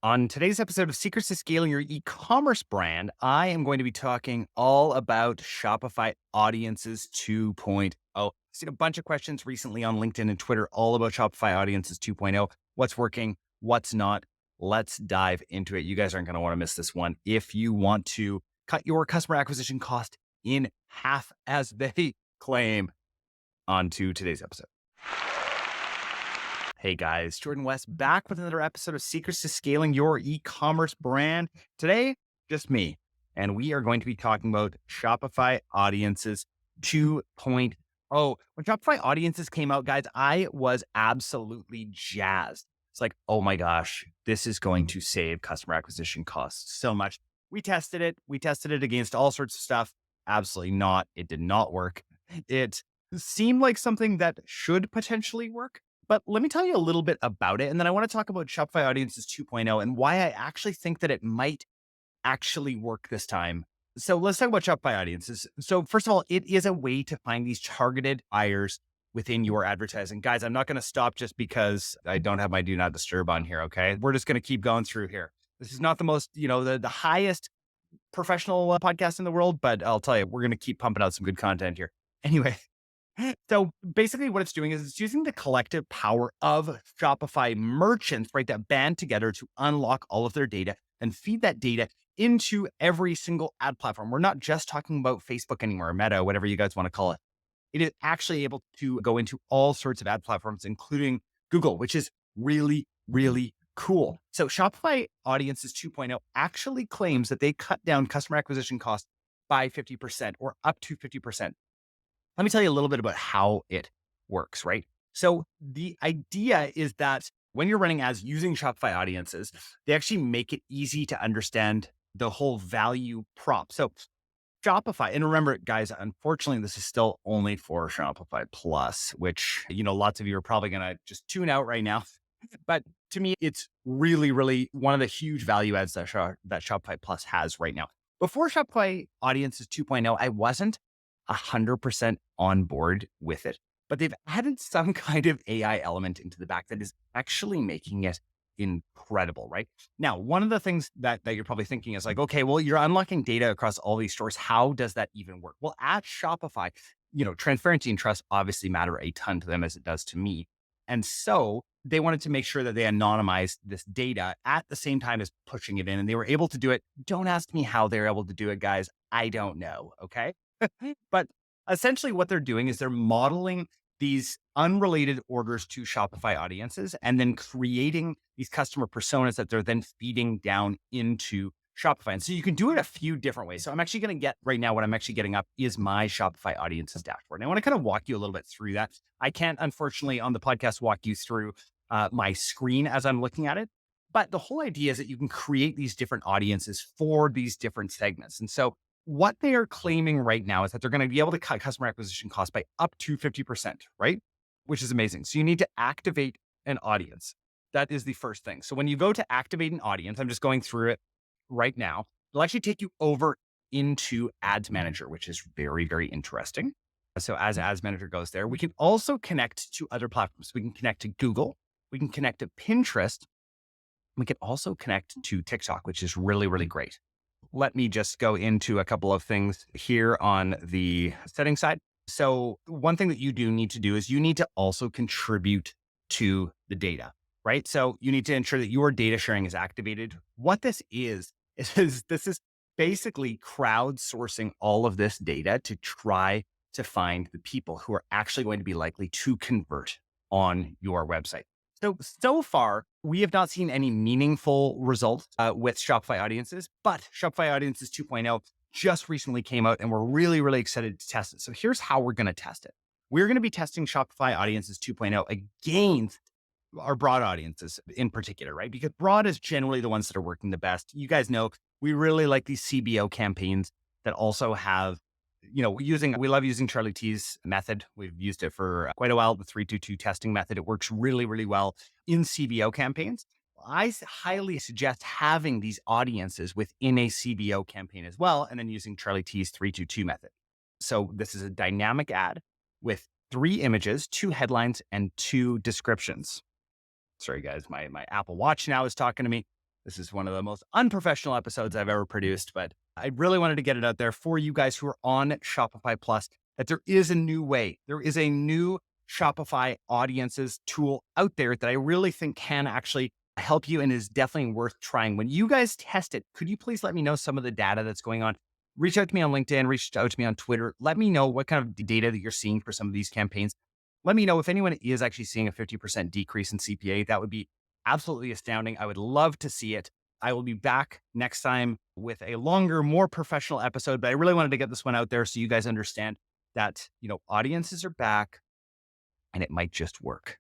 On today's episode of Secrets to Scaling Your E-commerce Brand, I am going to be talking all about Shopify Audiences 2.0. I've seen a bunch of questions recently on LinkedIn and Twitter all about Shopify Audiences 2.0. What's working, what's not. Let's dive into it. You guys aren't going to want to miss this one. If you want to cut your customer acquisition cost in half as they claim, on to today's episode. Hey guys, Jordan West back with another episode of Secrets to Scaling Your E-commerce Brand. Today, just me, and we are going to be talking about Shopify Audiences 2.0. When Shopify Audiences came out, guys, I was absolutely jazzed. It's like, oh my gosh, this is going to save customer acquisition costs so much. We tested it. We tested it against all sorts of stuff. Absolutely not. It did not work. It seemed like something that should potentially work. But let me tell you a little bit about it. And then I want to talk about Shopify Audiences 2.0 and why I actually think that it might actually work this time. So let's talk about Shopify Audiences. So first of all, it is a way to find these targeted buyers within your advertising. Guys, I'm not going to stop just because I don't have my do not disturb on here. Okay. We're just going to keep going through here. This is not the most, the highest professional podcast in the world, but I'll tell you, we're going to keep pumping out some good content here. Anyway, so basically what it's doing is it's using the collective power of Shopify merchants, right, that band together to unlock all of their data and feed that data into every single ad platform. We're not just talking about Facebook anymore, Meta, whatever you guys want to call it. It is actually able to go into all sorts of ad platforms, including Google, which is really, really cool. So Shopify Audiences 2.0 actually claims that they cut down customer acquisition costs by 50% or up to 50%. Let me tell you a little bit about how it works, right? So the idea is that when you're running ads using Shopify Audiences, they actually make it easy to understand the whole value prop. So Shopify, and remember, guys, unfortunately, this is still only for Shopify Plus, which, lots of you are probably going to just tune out right now. But to me, it's really, really one of the huge value adds that Shopify Plus has right now. Before Shopify Audiences 2.0, I wasn't 100% on board with it, but they've added some kind of AI element into the back that is actually making it incredible, right? Now, one of the things that you're probably thinking is like, okay, well, you're unlocking data across all these stores. How does that even work? Well, at Shopify, transparency and trust obviously matter a ton to them as it does to me. And so they wanted to make sure that they anonymized this data at the same time as pushing it in. And they were able to do it. Don't ask me how they're able to do it, guys. I don't know. Okay. But essentially what they're doing is they're modeling these unrelated orders to Shopify Audiences and then creating these customer personas that they're then feeding down into Shopify. And so you can do it a few different ways. So I'm actually going to get right now, what I'm actually getting up is my Shopify Audiences dashboard. And I want to kind of walk you a little bit through that. I can't, unfortunately, on the podcast, walk you through my screen as I'm looking at it. But the whole idea is that you can create these different audiences for these different segments. And so what they are claiming right now is that they're going to be able to cut customer acquisition costs by up to 50%, right? Which is amazing. So you need to activate an audience. That is the first thing. So when you go to activate an audience, I'm just going through it right now. It'll actually take you over into Ads Manager, which is very, very interesting. So as Ads Manager goes there, we can also connect to other platforms. We can connect to Google. We can connect to Pinterest. We can also connect to TikTok, which is really, really great. Let me just go into a couple of things here on the settings side. So one thing that you do need to do is you need to also contribute to the data, right? So you need to ensure that your data sharing is activated. What this is this is basically crowdsourcing all of this data to try to find the people who are actually going to be likely to convert on your website. So far, we have not seen any meaningful results with Shopify Audiences, but Shopify Audiences 2.0 just recently came out and we're really, really excited to test it. So here's how we're going to test it. We're going to be testing Shopify Audiences 2.0 against our broad audiences in particular, right? Because broad is generally the ones that are working the best. You guys know we really like these CBO campaigns that also have we love using Charlie T's method. We've used it for quite a while, the 322 testing method. It works really, really well in CBO campaigns. I highly suggest having these audiences within a CBO campaign as well, and then using Charlie T's 322 method. So this is a dynamic ad with 3 images, 2 headlines, and 2 descriptions. Sorry, guys, my Apple Watch now is talking to me. This is one of the most unprofessional episodes I've ever produced, but I really wanted to get it out there for you guys who are on Shopify Plus that there is a new way. There is a new Shopify Audiences tool out there that I really think can actually help you and is definitely worth trying. When you guys test it, could you please let me know some of the data that's going on? Reach out to me on LinkedIn, reach out to me on Twitter. Let me know what kind of data that you're seeing for some of these campaigns. Let me know if anyone is actually seeing a 50% decrease in CPA. That would be absolutely astounding. I would love to see it. I will be back next time with a longer, more professional episode, but I really wanted to get this one out there so you guys understand that, audiences are back and it might just work.